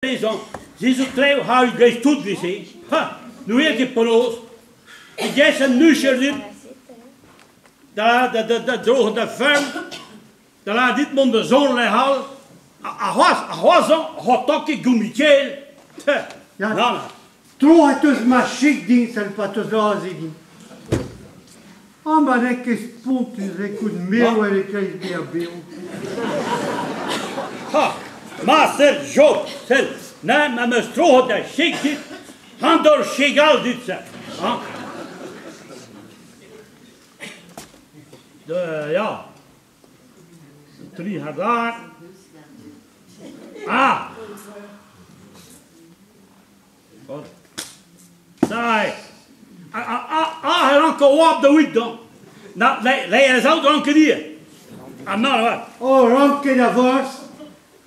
raison. Deze trouw hou ik deze tot wc. Ha, nu weer die polos. Ik jij een nuisje dit. Dat droge de vuil. Dat laat dit mond de zon halen. Hot ook ik gummitiel. Ja, trouw het dus maar chic ding, zal pas te zeggen. Maar ik is punt, ik kon meer waar ik krijg meer beeld. Ha, master Job, sel. Nee, maar mijn stroh dat chic dit. Han door chigal dit zijn. Ja. 3 daar. Ah. Wat? Sai. Hij rankt op de wiet dan. Nou, hij is ook ranken hier. En nou wat? Oh, ranken daarvoor.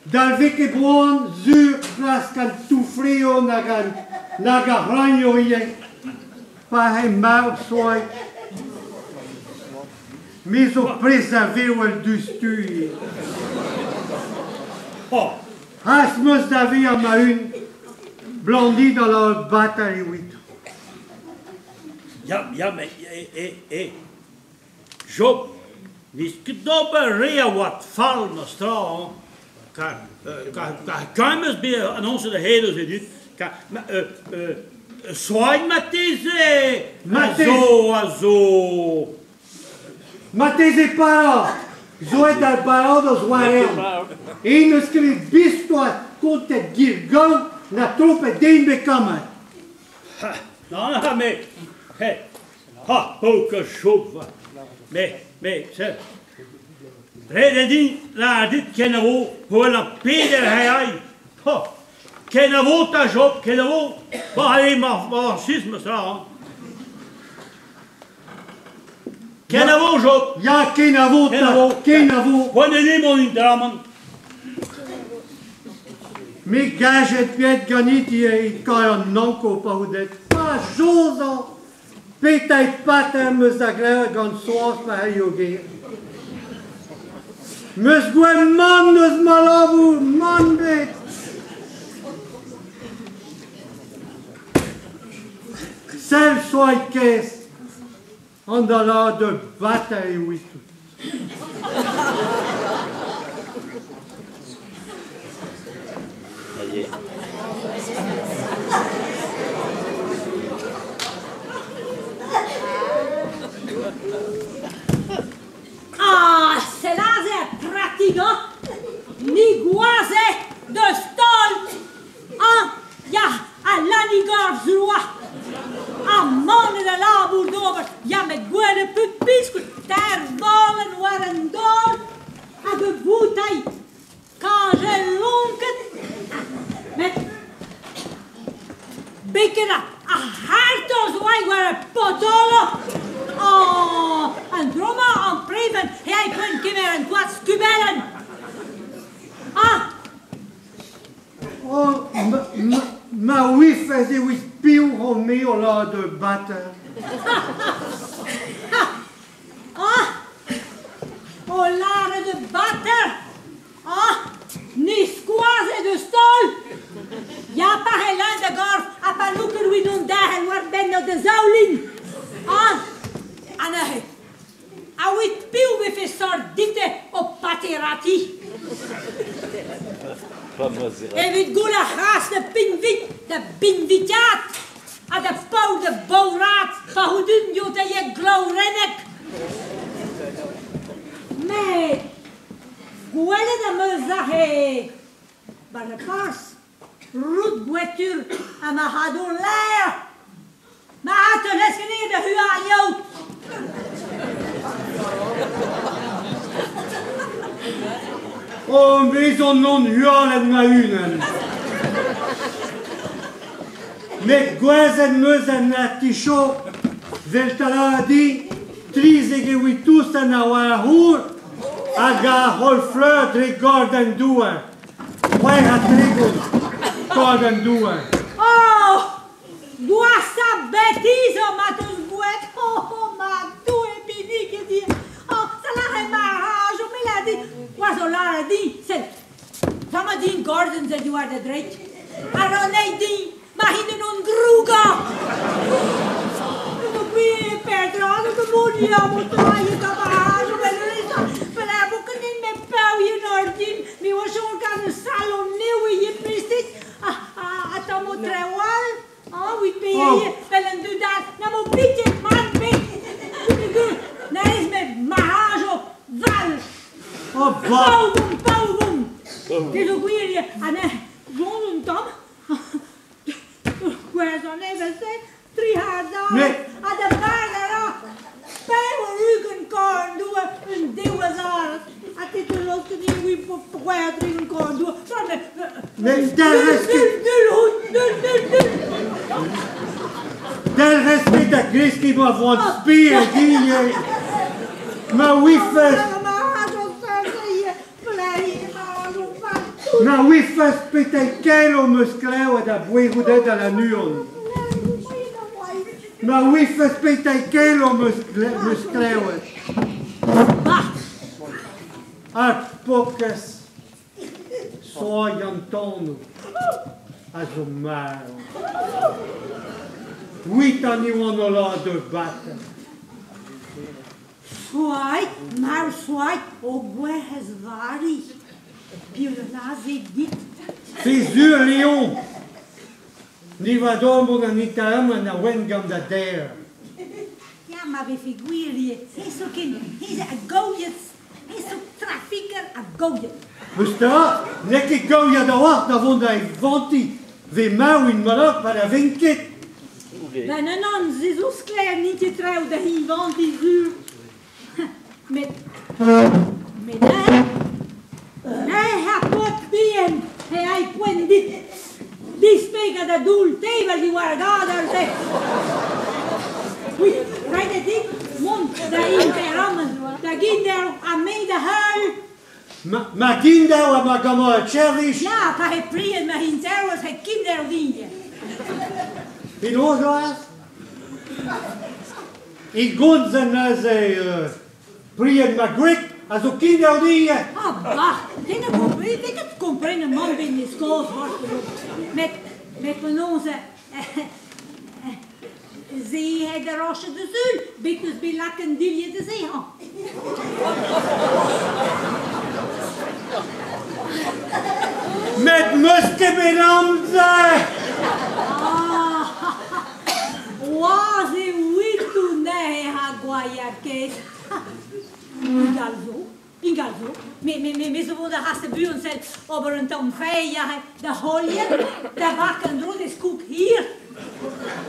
Daar weet ik gewoon zuur, glas kan toefreo naar granjo hier. Waar hij mij op zwaait. Mais au préservé ou le dustuur. Oh. Hasmus David en ma une, blondie dans la bataille, oui. Ja, maar, Job, niet knoppen rea wat val met straal. Kan je bij aan onze de heden zijn dit? Zwaai met deze, zo. Maar tes parents, zo is dat parents de zwaarem. En je schrijft bistoi contre het girgan na troepen deen bekamer. Nou, maar, ha, ook een Job. Maar, zeg. Reden die naar dit kennen we, hoe een peder hij. Ha, kennen we dat Job, kennen we. Waar hij maar racisme staat. Kennen we Job? Ja, kennen we. Wanneer niemand in dramen. Maar gage het pied ganit hier, ik kan je non kopen hoe dit. Maar zo zo. Petait pater mus da glare gan soas pa ha yoge. Mus gwe man dus malavu, man bet. Cel soit kes. Andala de bataille oui. Ah, cela c'est pratiquant. Ni goise de stolt. Ah, ja, à l'anigard roi. Ah, man de la bourdover. Ja, met goede putpiskut. Ter ballen waren door. A de boetei. Kan je lonken. Met bekera. A hartos wij waren potolo. Oh, een droma, een preven. Hij kon kimmer en kwart skubellen. Ah. Oh, ma oui faisait oui piou Romeo là de bataille. Ah. Oh, lare de batter. Ah. Ni squaze de stol. Ja, pa helan de garf. A pa luker we doen daar en waar ben de zaulin. Ah. Anahe. A wit piu we fe sordite op paterati. En wit gula haas de pinvitiat. A de pauw de bouwraad. Pa hoedun jo de je glaurenek. Nee. Guele de mezahe. Maar de paas. Roet boetur. En ma hadon leer. Ma had de lesgeneer de hua aan jou. Oh, mais son non hualen ma une. Met guezen muzen na tisho. Veltala di. Trizege witusa na wahur. Aga hol fleur de garden doer. Wai hat regon. Garden doer. Oh! Guasta betizo matus buet. Oh, ma tu e binique di. Oh, salare marajo me la di. Quaso lara di. Sel. Sama din gardens dat you are the dread. Aronei maar hij een groega. Ik ben Petra, ik moet niet aan moeten rijden, dat maar ik heb ook niet met pauwje naar die. Maar was zo'n kan een salon nieuw in je prestig. Dat moet trouwen. Wie ben je? Wel een doe dat. Nou moet niet het man mee. Nee, is met mahage op wal. Oh, wat? Pauwum. Het is ook weer en zo'n tam. Waar dan even zijn? 3 jaar daar. Nee. Aan de vader. Pauwen rugen kan doen. Een deuwe zaal. Het is een losse niet wie waar rugen kan doen. Nee, daar is Del respect de Christ qui m'a vendu spire, digne. Ma oui fait. Ma oui fait spéter quel homme musclé da boiroudet à la nuon. Ma oui fait spéter quel homme musclé. A poucas soiantono. Azumaro. 8 anni vanno là de battere. Swai, maar swai, ogwes vari. Piolase dit. Fizur Leon. Ni vadomo na nitaama na wengam da der. Ja, maar we figuren je. Hij is ook in, hij is een goeie. Hij is ook trafieker, een goeie. Musta, lekker goeie da wacht, da vond hij vanti. We mau in Marok, maar da vinket. Ben een an, ze is zo klein niet getrouwd, dat hij want die zuur. Met hij. Hij had wat bien. Hij kon dit. Die speka dat doel tegen die waren daar zeg. Oei, rijdt het niet? Mond, daar in de rammen. Daar ging daar aan mij de huil. Ma kinder, ma gamo chervish. Ja, maar hij priën met zijn trouwens, hij kinder dienen. In Oorzaas? Ik gon ze na ze prien ma grik, also kinder dingen. Ah, bah, dit comprende man binnen de school met onze zee hij de rosje de zul, bittes bij lakken die je de zee had. Met muske benamze. Quasi uitu ne ha guaiaches. Ingalzo. Me zo de haste buren zijn over een tom feia, de holje, de wakken rood is koek hier.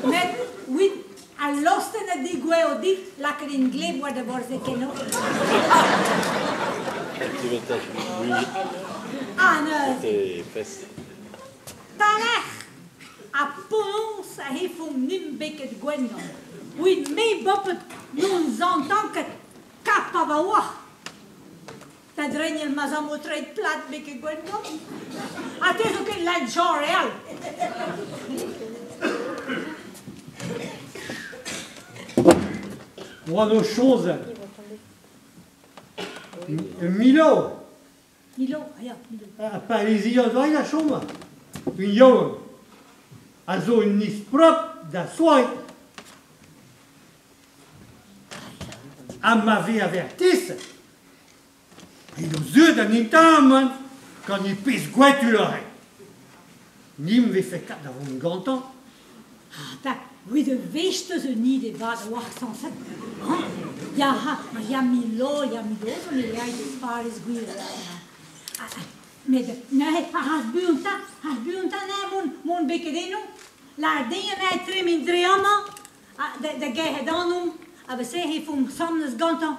Met wit a losten die gueo dit, lakker in gleb waar de borse keno. Tanach, a ponons a hefum nimbeket gwendon. Wit me boppet nun zantanket kapavawa. Dat renje maar zo moet rijden plat beke gwendon. Het is ook in la Jean-Réal. Wat chose. Milo. Milo, ja, Milo. A Parisi al vai la choma. Un jongen. Also niet prop da soai. A m'avait avertisse. Et nos yeux d'un intaman, quand il pisse quoi tu l'aurais. Ni me fait quatre avant un grand temps. Dat, wie de weeste ze niet de vader wacht sans het. Ja, maar ja Milo, zo niet rijdt het paar is goed. Nee, has buunta nee, mon bekedeno. La dingen hij trim in drama. De gij het dan we zeggen van samnes gantan.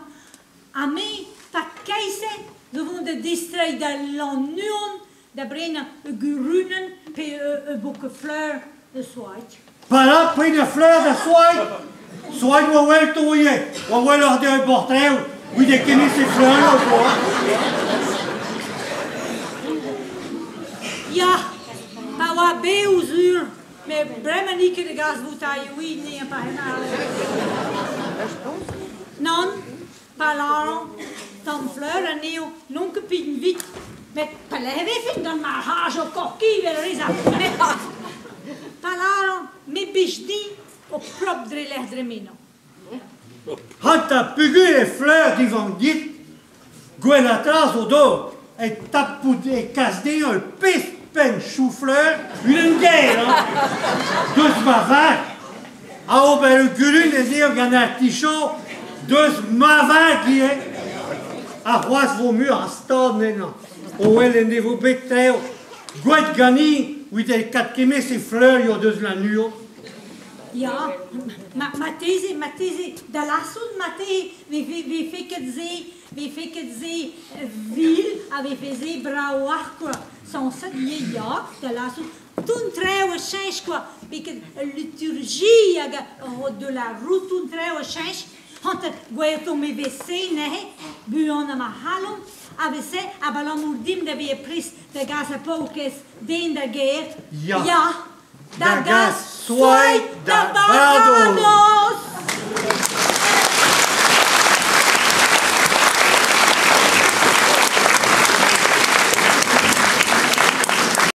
A mij dat keise, ze van de district de l'Union, de brengen gurunen, een boeke fleur, de zwaait. Para, pris de fleurs de soie. Soie doit wel touiller. On va leur dire un portrait. Oui, des qui ces fleurs là, quoi. Ja, maar wat beelzuur. Met bremmenieke de gas moet hij je niet in pagina. Non, parlant, dan fleur en nieuw, non que pin vite. Met pelevi dan maar haas op kokkie weer is dat. Talaron me bijdi op prop dremino. Had dat pugu les fleurs die vont guide, gwen atrás au dos, et tapout et casdé un pis pen chou-fleur, une guerre, hein. Dus mavak. Ah, ben le gulun et dire ganar tichon, dus mavak qui est. A roas vos murs à stade maintenant. Oh, elle est vous bétreo. Gouet gani, où il y a 4 kémés, ces fleurs, il y a deux la nuit. Ja, maar deze, de laatste matezi, we fikken ze wil, en we fikken ze brouwach, sans cette ja, de laatste. Toen trouwens change quoi, parce que liturgie de la route toen trouwens change, want het gaat om een wc, nee, buon aan mijn halom, en we zeggen, aber la mourdim de we pris de gazapoukes, den de geert, Ja. ja. Da gas, soy, da bado.